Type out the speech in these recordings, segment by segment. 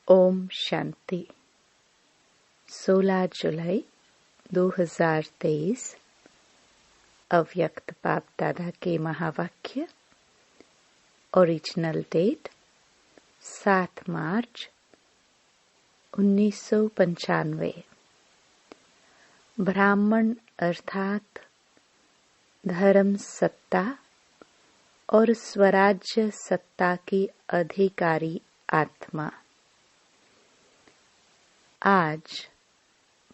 ओम शांति। 16 जुलाई 2023 अव्यक्त बाप दादा के महावाक्य। ओरिजिनल डेट 7 मार्च 1995। ब्राह्मण अर्थात धर्म सत्ता और स्वराज्य सत्ता की अधिकारी आत्मा। आज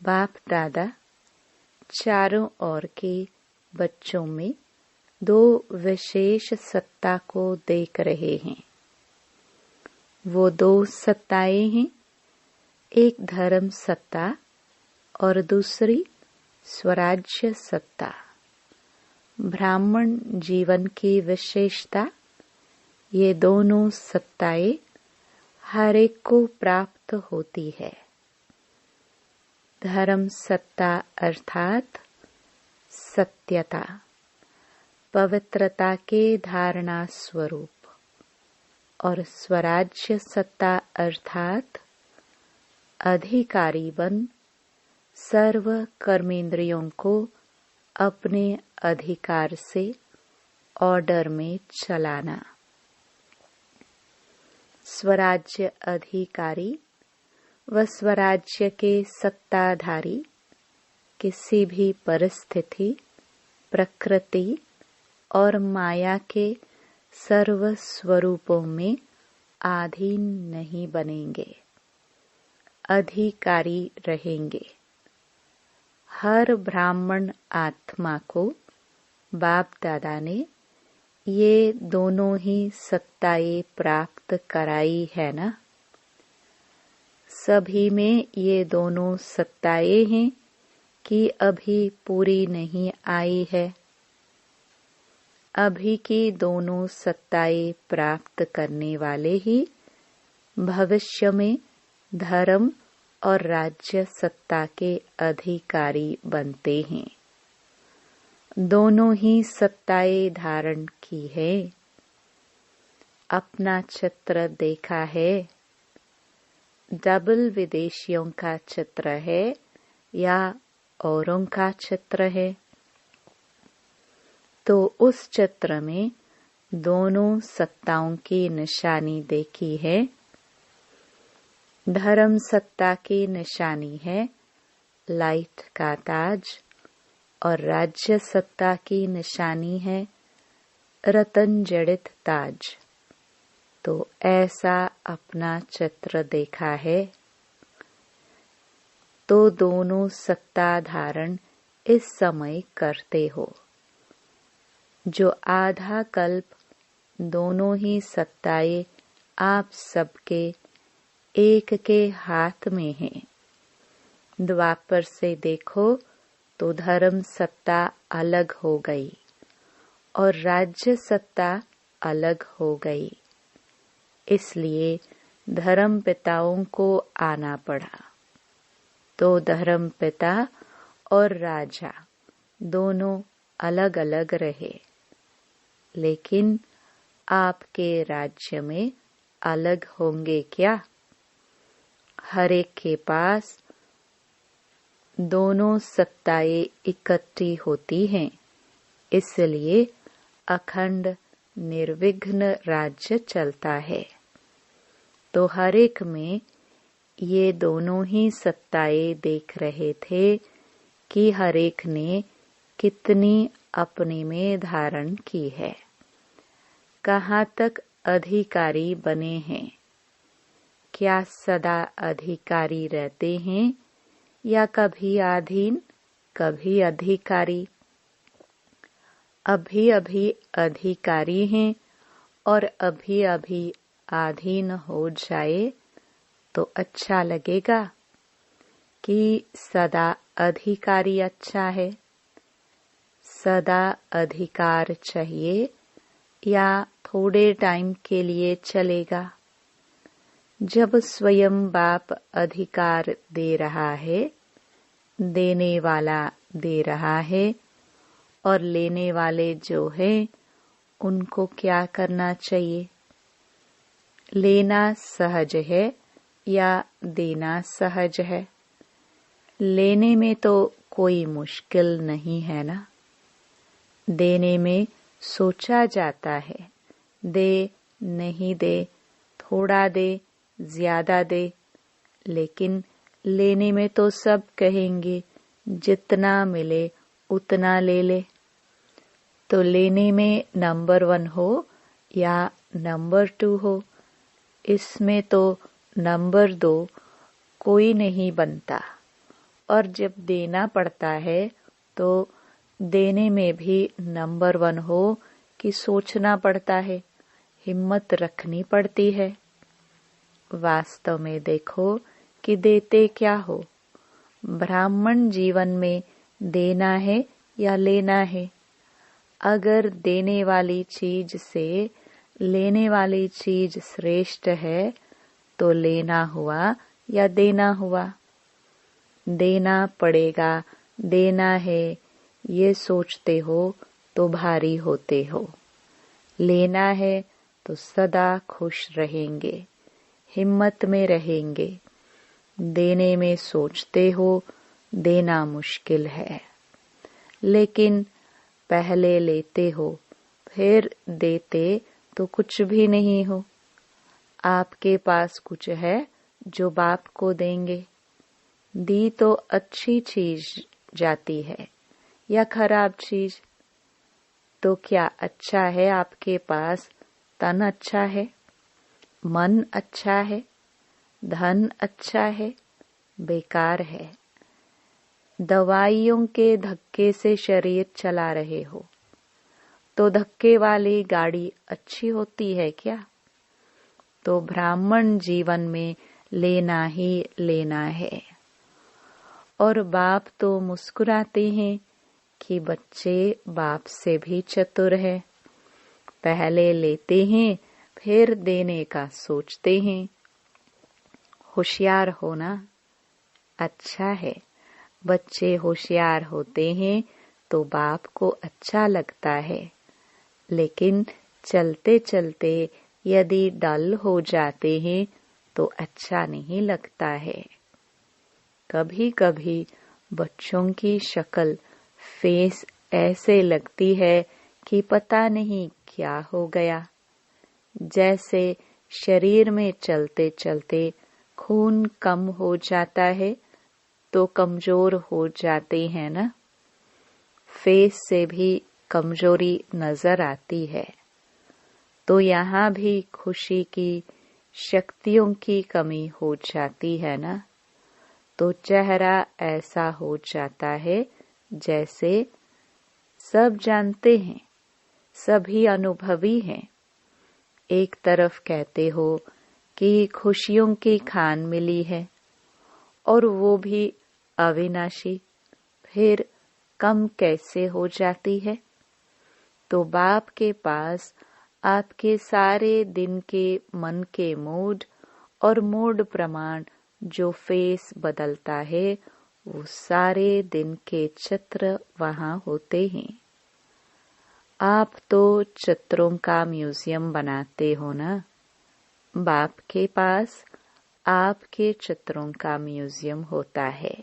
बाप दादा चारों ओर के बच्चों में दो विशेष सत्ता को देख रहे हैं। वो दो सत्ताएं हैं, एक धर्म सत्ता और दूसरी स्वराज्य सत्ता। ब्राह्मण जीवन की विशेषता, ये दोनों सत्ताएं हर एक को प्राप्त होती है। धर्म सत्ता अर्थात सत्यता, पवित्रता के धारणा स्वरूप, और स्वराज्य सत्ता अर्थात अधिकारी बन सर्व कर्मेंद्रियों को अपने अधिकार से ऑर्डर में चलाना। स्वराज्य अधिकारी व स्वराज्य के सत्ताधारी किसी भी परिस्थिति, प्रकृति और माया के सर्व स्वरूपों में अधीन नहीं बनेंगे, अधिकारी रहेंगे। हर ब्राह्मण आत्मा को बाप दादा ने ये दोनों ही सत्ताएं प्राप्त कराई है ना। सभी में ये दोनों सत्ताएं हैं कि अभी पूरी नहीं आई है। अभी की दोनों सत्ताएं प्राप्त करने वाले ही भविष्य में धर्म और राज्य सत्ता के अधिकारी बनते हैं। दोनों ही सत्ताएं धारण की है। अपना चित्र देखा है, डबल विदेशियों का चित्र है या औरों का चित्र है, तो उस चित्र में दोनों सत्ताओं की निशानी देखी है। धर्म सत्ता की निशानी है लाइट का ताज और राज्य सत्ता की निशानी है रतन जड़ित ताज। तो ऐसा अपना चित्र देखा है। तो दोनों सत्ता धारण इस समय करते हो। जो आधा कल्प दोनों ही सत्ताएं आप सबके एक के हाथ में हैं। द्वापर से देखो तो धर्म सत्ता अलग हो गई और राज्य सत्ता अलग हो गई। इसलिए धर्म पिताओं को आना पड़ा। तो धर्म पिता और राजा दोनों अलग अलग रहे, लेकिन आपके राज्य में अलग होंगे क्या? हर एक के पास दोनों सत्ताएं इकट्ठी होती हैं, इसलिए अखंड निर्विघ्न राज्य चलता है। तो हर एक में ये दोनों ही सत्ताएं देख रहे थे कि हर एक ने कितनी अपने में धारण की है, कहाँ तक अधिकारी बने हैं। क्या सदा अधिकारी रहते हैं या कभी अधीन, कभी अधिकारी? अभी अभी अधिकारी हैं और अभी अभी अधीन हो जाए तो अच्छा लगेगा कि सदा अधिकारी अच्छा है? सदा अधिकार चाहिए या थोड़े टाइम के लिए चलेगा? जब स्वयं बाप अधिकार दे रहा है, देने वाला दे रहा है, और लेने वाले जो हैं उनको क्या करना चाहिए? लेना सहज है या देना सहज है? लेने में तो कोई मुश्किल नहीं है ना। देने में सोचा जाता है, दे नहीं दे, थोड़ा दे, ज्यादा दे। लेकिन लेने में तो सब कहेंगे जितना मिले उतना ले ले। तो लेने में नंबर 1 हो या नंबर 2 हो, इसमें तो नंबर 2 कोई नहीं बनता। और जब देना पड़ता है तो देने में भी नंबर 1 हो कि सोचना पड़ता है, हिम्मत रखनी पड़ती है। वास्तव में देखो कि देते क्या हो। ब्राह्मण जीवन में देना है या लेना है? अगर देने वाली चीज से लेने वाली चीज श्रेष्ठ है तो लेना हुआ या देना हुआ? देना पड़ेगा, देना है, ये सोचते हो तो भारी होते हो। लेना है तो सदा खुश रहेंगे, हिम्मत में रहेंगे। देने में सोचते हो, देना मुश्किल है। लेकिन पहले लेते हो फिर देते तो कुछ भी नहीं हो। आपके पास कुछ है जो बाप को देंगे। दी तो अच्छी चीज जाती है या खराब चीज? तो क्या अच्छा है आपके पास? तन अच्छा है, मन अच्छा है, धन अच्छा है, बेकार है। दवाइयों के धक्के से शरीर चला रहे हो तो धक्के वाली गाड़ी अच्छी होती है क्या? तो ब्राह्मण जीवन में लेना ही लेना है। और बाप तो मुस्कुराते हैं कि बच्चे बाप से भी चतुर है। पहले लेते हैं फिर देने का सोचते हैं। होशियार होना अच्छा है। बच्चे होशियार होते हैं तो बाप को अच्छा लगता है। लेकिन चलते चलते यदि डल हो जाते हैं तो अच्छा नहीं लगता है। कभी कभी बच्चों की शक्ल फेस ऐसे लगती है कि पता नहीं क्या हो गया। जैसे शरीर में चलते चलते खून कम हो जाता है तो कमजोर हो जाते हैं ना। फेस से भी कमजोरी नजर आती है। तो यहाँ भी खुशी की शक्तियों की कमी हो जाती है ना। तो चेहरा ऐसा हो जाता है जैसे सब जानते हैं, सभी अनुभवी हैं। एक तरफ कहते हो कि खुशियों की खान मिली है और वो भी अविनाशी, फिर कम कैसे हो जाती है? तो बाप के पास आपके सारे दिन के मन के मूड और मूड प्रमाण जो फेस बदलता है वो सारे दिन के चित्र वहां होते हैं। आप तो चित्रों का म्यूजियम बनाते हो ना। बाप के पास आपके चित्रों का म्यूजियम होता है।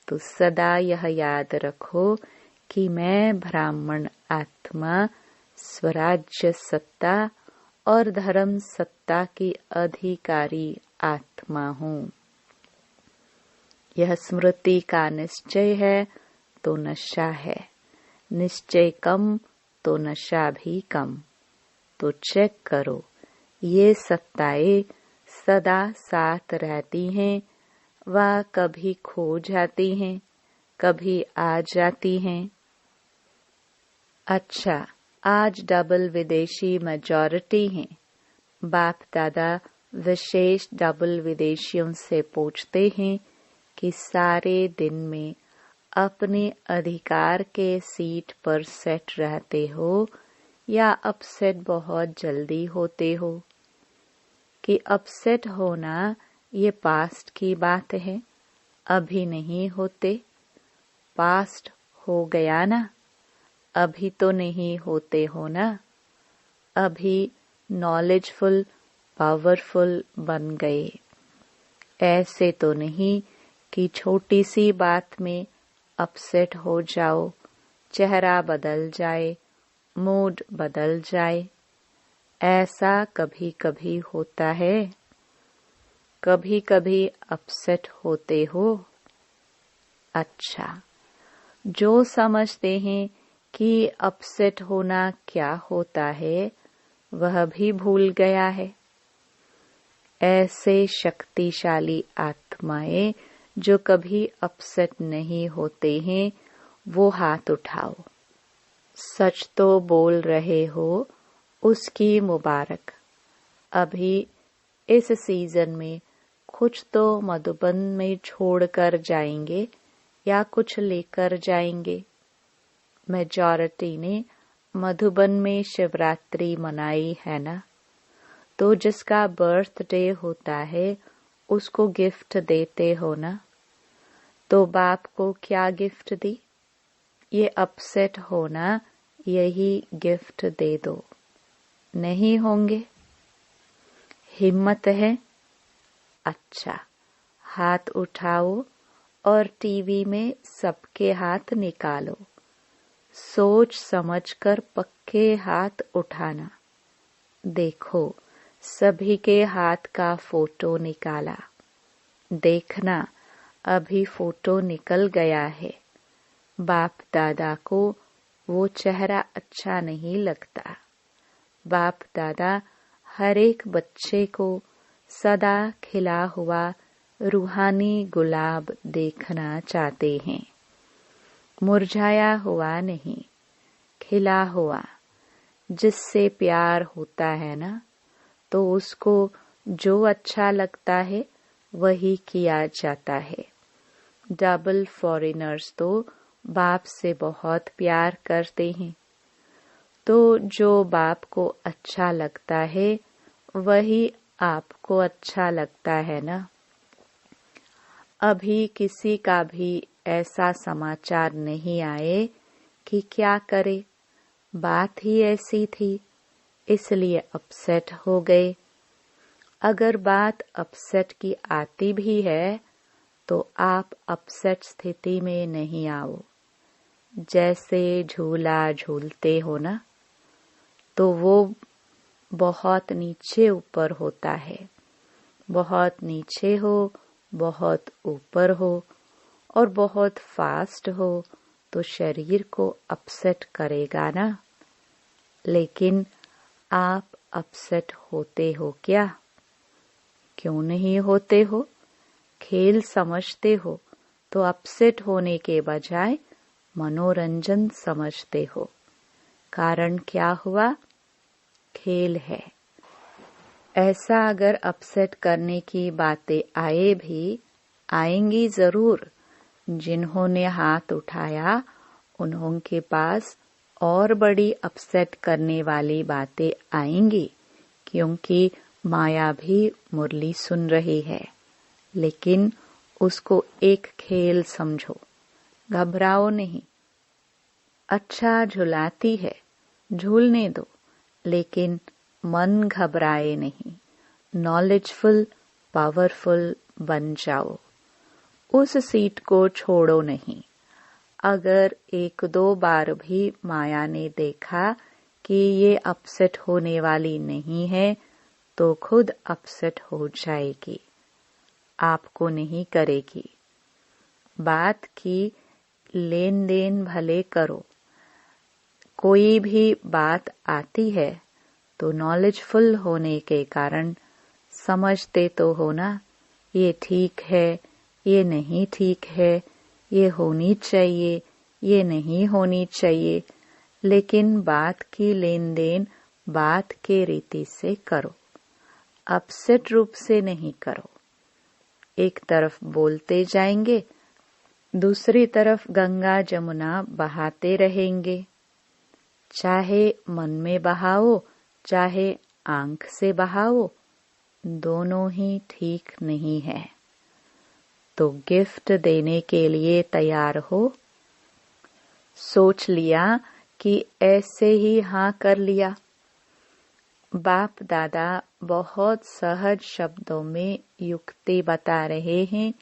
तो सदा यह याद रखो कि मैं ब्राह्मण आत्मा स्वराज्य सत्ता और धर्म सत्ता की अधिकारी आत्मा हूँ। यह स्मृति का निश्चय है तो नशा है, निश्चय कम तो नशा भी कम। तो चेक करो, ये सत्ताएं सदा साथ रहती हैं व कभी खो जाती हैं, कभी आ जाती हैं। अच्छा, आज डबल विदेशी मेजॉरिटी हैं। बाप दादा विशेष डबल विदेशियों से पूछते हैं कि सारे दिन में अपने अधिकार के सीट पर सेट रहते हो या अपसेट बहुत जल्दी होते हो? कि अपसेट होना ये पास्ट की बात है, अभी नहीं होते। पास्ट हो गया ना, अभी तो नहीं होते हो ना। अभी नॉलेजफुल पावरफुल बन गए। ऐसे तो नहीं कि छोटी सी बात में अपसेट हो जाओ, चेहरा बदल जाए, मूड बदल जाए। ऐसा कभी कभी होता है। कभी कभी अपसेट होते हो। अच्छा, जो समझते हैं कि अपसेट होना क्या होता है वह भी भूल गया है। ऐसे शक्तिशाली आत्माएं जो कभी अपसेट नहीं होते हैं वो हाथ उठाओ। सच तो बोल रहे हो, उसकी मुबारक। अभी इस सीजन में कुछ तो मधुबन में छोड़कर जाएंगे या कुछ लेकर जाएंगे। मेजॉरिटी ने मधुबन में शिवरात्रि मनाई है ना, तो जिसका बर्थडे होता है उसको गिफ्ट देते हो ना। तो बाप को क्या गिफ्ट दी? ये अपसेट होना, यही गिफ्ट दे दो। नहीं होंगे? हिम्मत है? अच्छा, हाथ उठाओ और टीवी में सबके हाथ निकालो। सोच समझकर पक्के हाथ उठाना। देखो, सभी के हाथ का फोटो निकाला। देखना, अभी फोटो निकल गया है। बाप दादा को वो चेहरा अच्छा नहीं लगता। बाप दादा हर एक बच्चे को सदा खिला हुआ रूहानी गुलाब देखना चाहते हैं। मुरझाया हुआ नहीं, खिला हुआ। जिससे प्यार होता है ना, तो उसको जो अच्छा लगता है वही किया जाता है। डबल फॉरेनर्स तो बाप से बहुत प्यार करते हैं। तो जो बाप को अच्छा लगता है वही आपको अच्छा लगता है ना। अभी किसी का भी ऐसा समाचार नहीं आए कि क्या करे, बात ही ऐसी थी इसलिए अपसेट हो गए। अगर बात अपसेट की आती भी है तो आप अपसेट स्थिति में नहीं आओ। जैसे झूला झूलते हो ना, तो वो बहुत नीचे ऊपर होता है। बहुत नीचे हो, बहुत ऊपर हो और बहुत फास्ट हो तो शरीर को अपसेट करेगा ना। लेकिन आप अपसेट होते हो क्या? क्यों नहीं होते हो? खेल समझते हो तो अपसेट होने के बजाय मनोरंजन समझते हो। कारण क्या हुआ? खेल है। ऐसा अगर अपसेट करने की बातें आए भी, आएंगी जरूर। जिन्होंने हाथ उठाया उनके पास और बड़ी अपसेट करने वाली बातें आएंगी, क्योंकि माया भी मुरली सुन रही है। लेकिन उसको एक खेल समझो, घबराओ नहीं। अच्छा झुलाती है, झूलने दो, लेकिन मन घबराए नहीं। नॉलेजफुल, पावरफुल बन जाओ। उस सीट को छोड़ो नहीं। अगर एक दो बार भी माया ने देखा कि ये अपसेट होने वाली नहीं है तो खुद अपसेट हो जाएगी, आपको नहीं करेगी। बात की लेन देन भले करो। कोई भी बात आती है तो नॉलेजफुल होने के कारण समझते तो हो ना, ये ठीक है, ये नहीं ठीक है, ये होनी चाहिए, ये नहीं होनी चाहिए। लेकिन बात की लेन देन बात के रीति से करो, अपसेट रूप से नहीं करो। एक तरफ बोलते जाएंगे, दूसरी तरफ गंगा जमुना बहाते रहेंगे। चाहे मन में बहाओ, चाहे आंख से बहाओ, दोनों ही ठीक नहीं है। तो गिफ्ट देने के लिए तैयार हो? सोच लिया कि ऐसे ही हाँ कर लिया, बाप दादा बहुत सहज शब्दों में युक्ति बता रहे हैं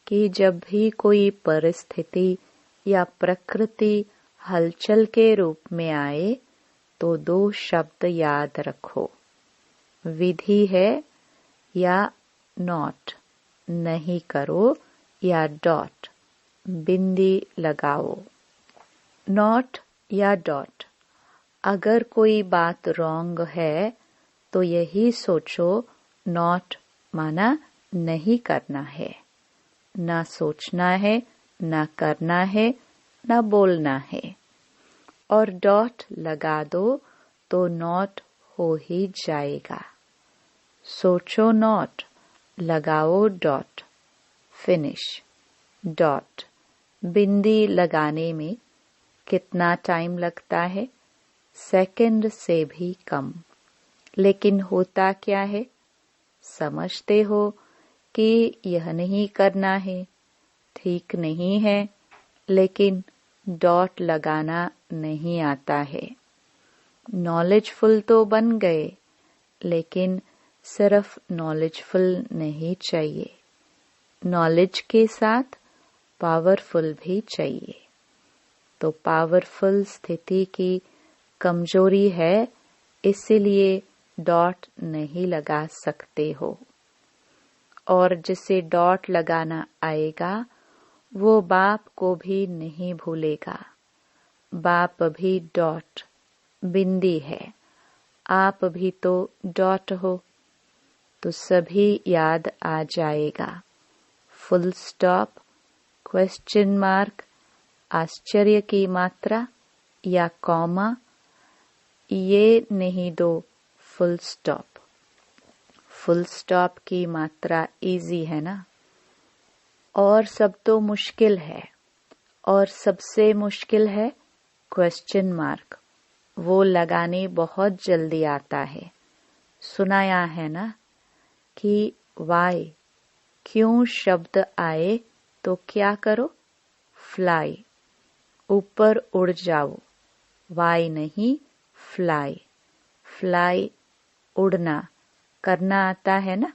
कि जब भी कोई परिस्थिति या प्रकृति हलचल के रूप में आए तो 2 शब्द याद रखो। विधि है या नॉट, नहीं करो या डॉट, बिंदी लगाओ। नॉट या डॉट, अगर कोई बात रॉन्ग है तो यही सोचो नॉट माना नहीं करना है, ना सोचना है, ना करना है, ना बोलना है। और डॉट लगा दो तो नॉट हो ही जाएगा। सोचो नॉट, लगाओ डॉट, फिनिश। डॉट बिंदी लगाने में कितना टाइम लगता है? सेकंड से भी कम। लेकिन होता क्या है? समझते हो कि यह नहीं करना है, ठीक नहीं है, लेकिन डॉट लगाना नहीं आता है। नॉलेजफुल तो बन गए, लेकिन सिर्फ नॉलेजफुल नहीं चाहिए, नॉलेज के साथ पावरफुल भी चाहिए। तो पावरफुल स्थिति की कमजोरी है, इसीलिए डॉट नहीं लगा सकते हो। और जिसे डॉट लगाना आएगा वो बाप को भी नहीं भूलेगा। बाप भी डॉट बिंदी है, आप भी तो डॉट हो, तो सभी याद आ जाएगा। फुल स्टॉप, क्वेश्चन मार्क, आश्चर्य की मात्रा या कॉमा, ये नहीं दो फुल स्टॉप। फुल स्टॉप की मात्रा इजी है ना। और सब तो मुश्किल है, और सबसे मुश्किल है क्वेश्चन मार्क। वो लगाने बहुत जल्दी आता है। सुनाया है ना कि वाई, क्यों शब्द आए तो क्या करो? फ्लाई, ऊपर उड़ जाओ। वाई नहीं, फ्लाई। फ्लाई उड़ना, करना आता है ना।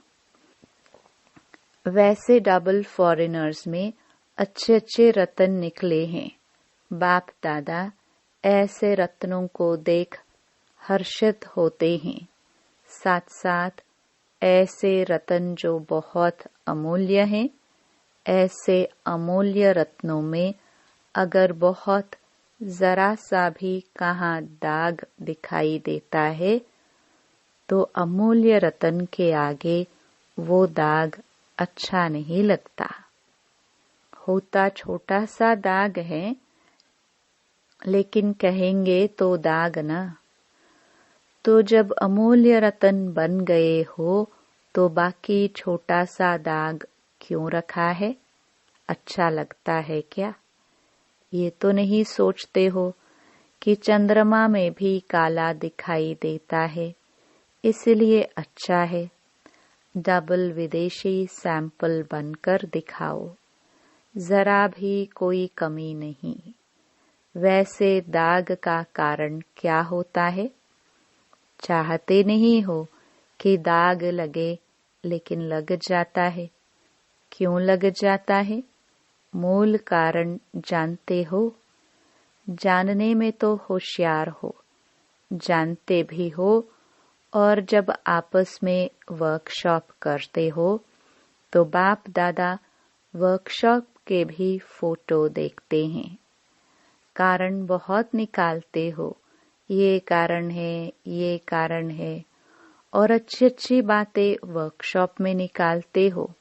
वैसे डबल फॉरेनर्स में अच्छे अच्छे रत्न निकले हैं। बाप दादा ऐसे रत्नों को देख हर्षित होते हैं। साथ साथ ऐसे रत्न जो बहुत अमूल्य हैं, ऐसे अमूल्य रत्नों में अगर बहुत जरा सा भी कहाँ दाग दिखाई देता है तो अमूल्य रत्न के आगे वो दाग अच्छा नहीं लगता। होता छोटा सा दाग है, लेकिन कहेंगे तो दाग ना। तो जब अमूल्य रत्न बन गए हो तो बाकी छोटा सा दाग क्यों रखा है? अच्छा लगता है क्या? ये तो नहीं सोचते हो कि चंद्रमा में भी काला दिखाई देता है, इसलिए अच्छा है। डबल विदेशी सैंपल बनकर दिखाओ, जरा भी कोई कमी नहीं। वैसे दाग का कारण क्या होता है? चाहते नहीं हो कि दाग लगे, लेकिन लग जाता है। क्यों लग जाता है? मूल कारण जानते हो? जानने में तो होशियार हो, जानते भी हो, और जब आपस में वर्कशॉप करते हो तो बाप दादा वर्कशॉप के भी फोटो देखते हैं। कारण बहुत निकालते हो, ये कारण है, ये कारण है, और अच्छी अच्छी बातें वर्कशॉप में निकालते हो,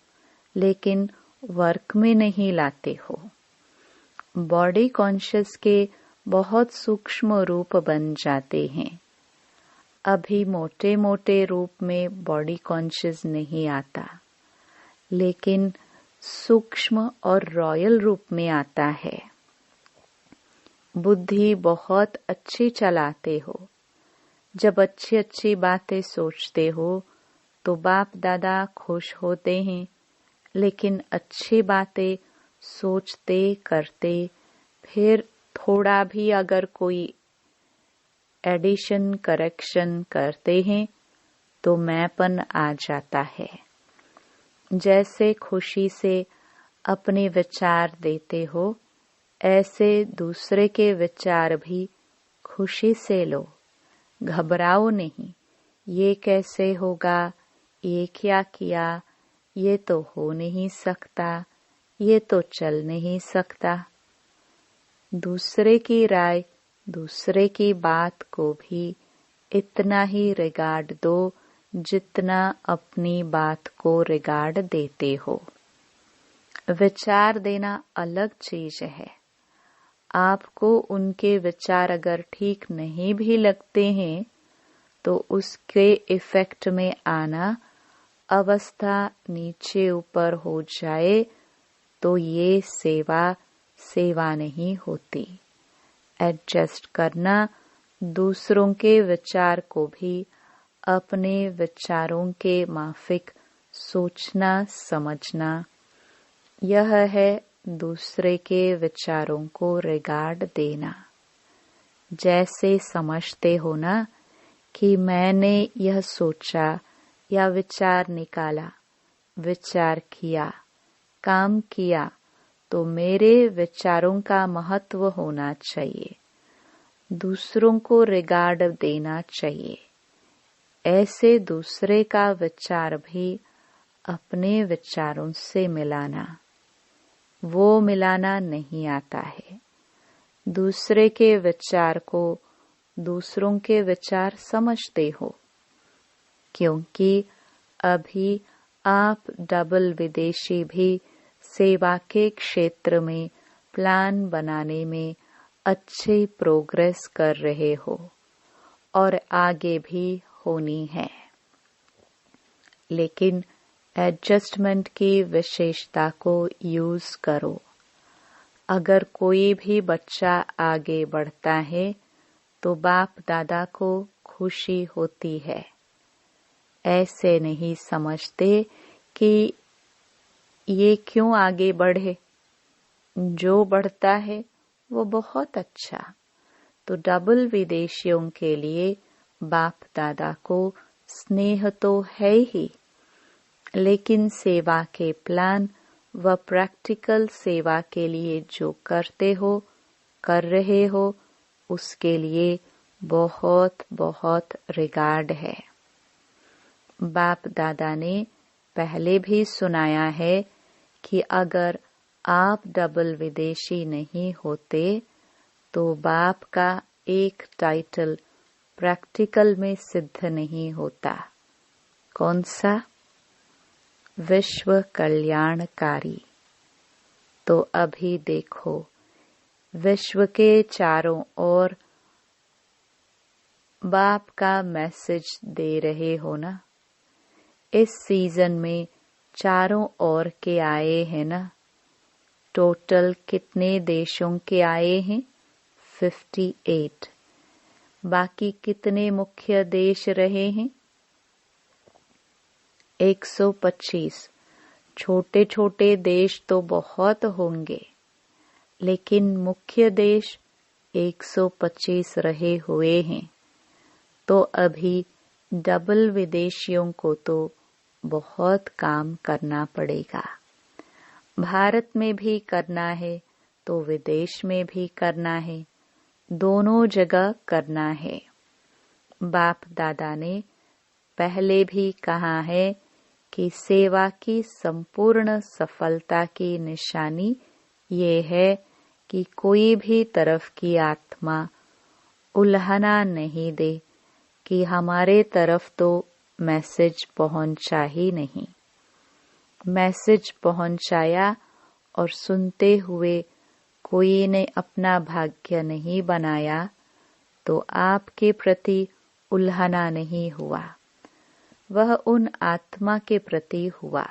लेकिन वर्क में नहीं लाते हो। बॉडी कॉन्शियस के बहुत सूक्ष्म रूप बन जाते हैं। अभी मोटे मोटे रूप में बॉडी कॉन्शियस नहीं आता, लेकिन सूक्ष्म और रॉयल रूप में आता है। बुद्धि बहुत अच्छी चलाते हो। जब अच्छी अच्छी बातें सोचते हो तो बाप दादा खुश होते हैं, लेकिन अच्छी बातें सोचते करते फिर थोड़ा भी अगर कोई एडिशन करेक्शन करते हैं तो मैंपन आ जाता है। जैसे खुशी से अपने विचार देते हो, ऐसे दूसरे के विचार भी खुशी से लो। घबराओ नहीं, ये कैसे होगा, ये क्या किया, ये तो हो नहीं सकता, ये तो चल नहीं सकता। दूसरे की राय, दूसरे की बात को भी इतना ही रिगार्ड दो जितना अपनी बात को रिगार्ड देते हो। विचार देना अलग चीज है। आपको उनके विचार अगर ठीक नहीं भी लगते हैं तो उसके इफेक्ट में आना, अवस्था नीचे ऊपर हो जाए तो ये सेवा नहीं होती। एडजस्ट करना, दूसरों के विचार को भी अपने विचारों के माफिक सोचना समझना, यह है दूसरे के विचारों को रिगार्ड देना। जैसे समझते हो ना कि मैंने यह सोचा या विचार निकाला, विचार किया, काम किया, तो मेरे विचारों का महत्व होना चाहिए, दूसरों को रिगार्ड देना चाहिए। ऐसे दूसरे का विचार भी अपने विचारों से मिलाना, वो मिलाना नहीं आता है। दूसरे के विचार को दूसरों के विचार समझते हो, क्योंकि अभी आप डबल विदेशी भी सेवा के क्षेत्र में प्लान बनाने में अच्छी प्रोग्रेस कर रहे हो और आगे भी होनी है। लेकिन एडजस्टमेंट की विशेषता को यूज करो। अगर कोई भी बच्चा आगे बढ़ता है तो बाप दादा को खुशी होती है। ऐसे नहीं समझते कि ये क्यों आगे बढ़े, जो बढ़ता है वो बहुत अच्छा। तो डबल विदेशियों के लिए बाप दादा को स्नेह तो है ही, लेकिन सेवा के प्लान व प्रैक्टिकल सेवा के लिए जो करते हो, कर रहे हो, उसके लिए बहुत बहुत रिगार्ड है। बाप दादा ने पहले भी सुनाया है कि अगर आप डबल विदेशी नहीं होते तो बाप का एक टाइटल प्रैक्टिकल में सिद्ध नहीं होता। कौन सा? विश्व कल्याणकारी। तो अभी देखो, विश्व के चारों ओर बाप का मैसेज दे रहे हो ना। इस सीजन में चारों ओर के आए हैं ना। टोटल कितने देशों के आए हैं? 58। बाकी कितने मुख्य देश रहे हैं? 125। छोटे छोटे देश तो बहुत होंगे, लेकिन मुख्य देश 125 रहे हुए हैं। तो अभी डबल विदेशियों को तो बहुत काम करना पड़ेगा। भारत में भी करना है तो विदेश में भी करना है, दोनों जगह करना है। बाप दादा ने पहले भी कहा है कि सेवा की संपूर्ण सफलता की निशानी ये है कि कोई भी तरफ की आत्मा उल्हना नहीं दे कि हमारे तरफ तो मैसेज पहुंचा ही नहीं। मैसेज पहुंचाया और सुनते हुए कोई ने अपना भाग्य नहीं बनाया तो आपके प्रति उल्हना नहीं हुआ, वह उन आत्मा के प्रति हुआ।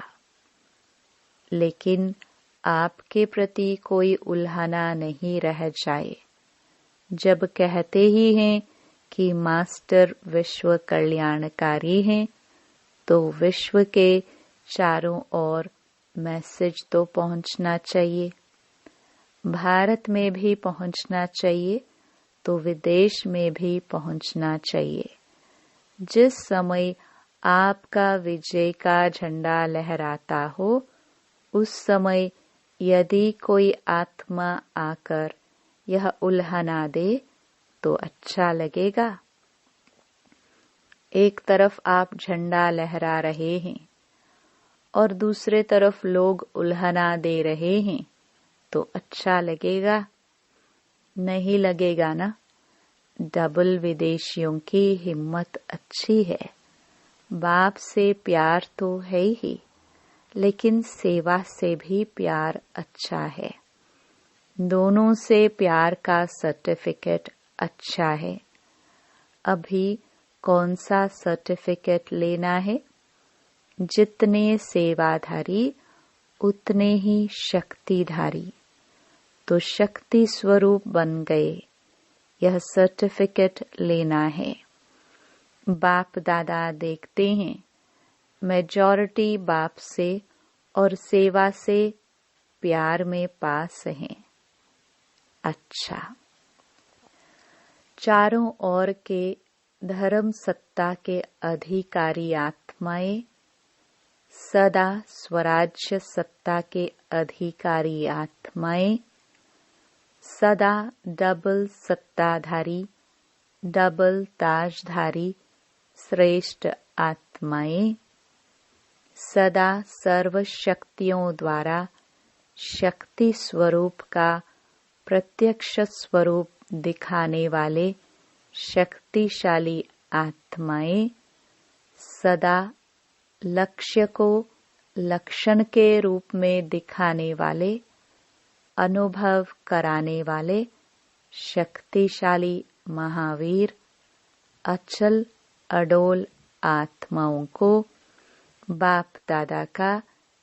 लेकिन आपके प्रति कोई उल्हना नहीं रह जाए। जब कहते ही हैं कि मास्टर विश्व कल्याणकारी हैं, तो विश्व के चारों ओर मैसेज तो पहुंचना चाहिए। भारत में भी पहुंचना चाहिए, तो विदेश में भी पहुंचना चाहिए। जिस समय आपका विजय का झंडा लहराता हो, उस समय यदि कोई आत्मा आकर यह उल्हाना दे तो अच्छा लगेगा। एक तरफ आप झंडा लहरा रहे हैं और दूसरे तरफ लोग उल्हाना दे रहे हैं, तो अच्छा लगेगा? नहीं लगेगा ना। डबल विदेशियों की हिम्मत अच्छी है। बाप से प्यार तो है ही, लेकिन सेवा से भी प्यार अच्छा है। दोनों से प्यार का सर्टिफिकेट अच्छा है। अभी कौन सा सर्टिफिकेट लेना है? जितने सेवाधारी उतने ही शक्तिधारी। तो शक्ति स्वरूप बन गए, यह सर्टिफिकेट लेना है। बाप दादा देखते हैं, मेजॉरिटी बाप से और सेवा से प्यार में पास हैं। अच्छा, चारों ओर के धर्म सत्ता के अधिकारी आत्माएं, सदा स्वराज्य सत्ता के अधिकारी आत्माएं, सदा डबल सत्ताधारी, डबल ताजधारी श्रेष्ठ आत्माएं, सदा सर्व शक्तियों द्वारा शक्ति स्वरूप का प्रत्यक्ष स्वरूप दिखाने वाले शक्तिशाली आत्माएं, सदा लक्ष्य को लक्षण के रूप में दिखाने वाले, अनुभव कराने वाले शक्तिशाली महावीर, अचल अडोल आत्माओं को बाप दादा का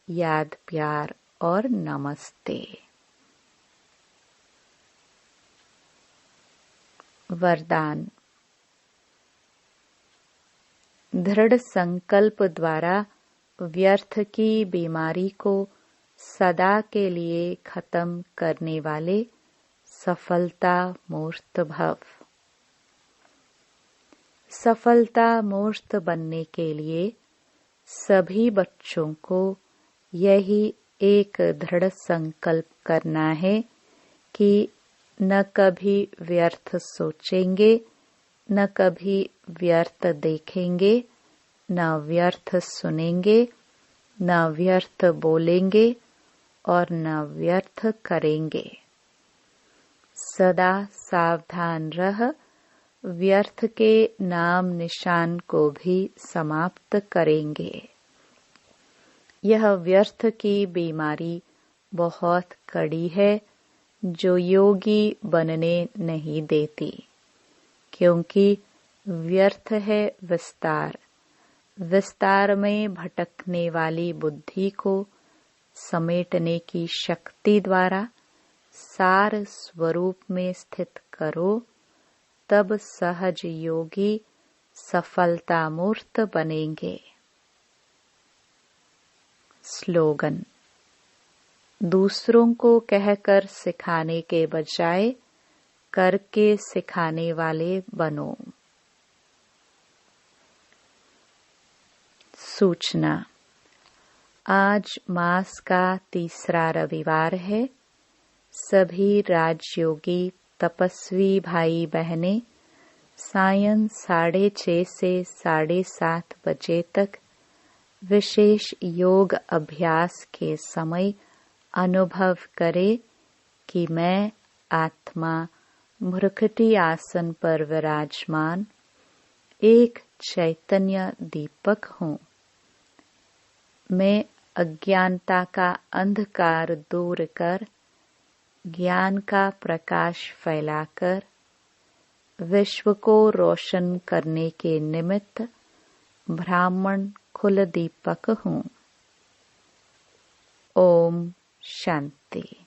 याद प्यार और नमस्ते। वरदान। दृढ़ संकल्प द्वारा व्यर्थ की बीमारी को सदा के लिए खत्म करने वाले सफलता मूर्त भव। सफलता मूर्त बनने के लिए सभी बच्चों को यही एक दृढ़ संकल्प करना है कि न कभी व्यर्थ सोचेंगे, न कभी व्यर्थ देखेंगे, न व्यर्थ सुनेंगे, न व्यर्थ बोलेंगे और न व्यर्थ करेंगे। सदा सावधान रह व्यर्थ के नाम निशान को भी समाप्त करेंगे। यह व्यर्थ की बीमारी बहुत कड़ी है, जो योगी बनने नहीं देती, क्योंकि व्यर्थ है विस्तार। विस्तार में भटकने वाली बुद्धि को समेटने की शक्ति द्वारा सार स्वरूप में स्थित करो, तब सहज योगी सफलता मूर्त बनेंगे। स्लोगन। दूसरों को कहकर सिखाने के बजाय करके सिखाने वाले बनो। सूचना। आज मास का तीसरा रविवार है। सभी राजयोगी तपस्वी भाई बहनें सायं 6:30 से 7:30 बजे तक विशेष योग अभ्यास के समय अनुभव करे कि मैं आत्मा भ्रुकुटी आसन पर विराजमान एक चैतन्य दीपक हूँ। मैं अज्ञानता का अंधकार दूर कर ज्ञान का प्रकाश फैलाकर विश्व को रोशन करने के निमित्त ब्राह्मण कुल दीपक हूँ। ओम शांति।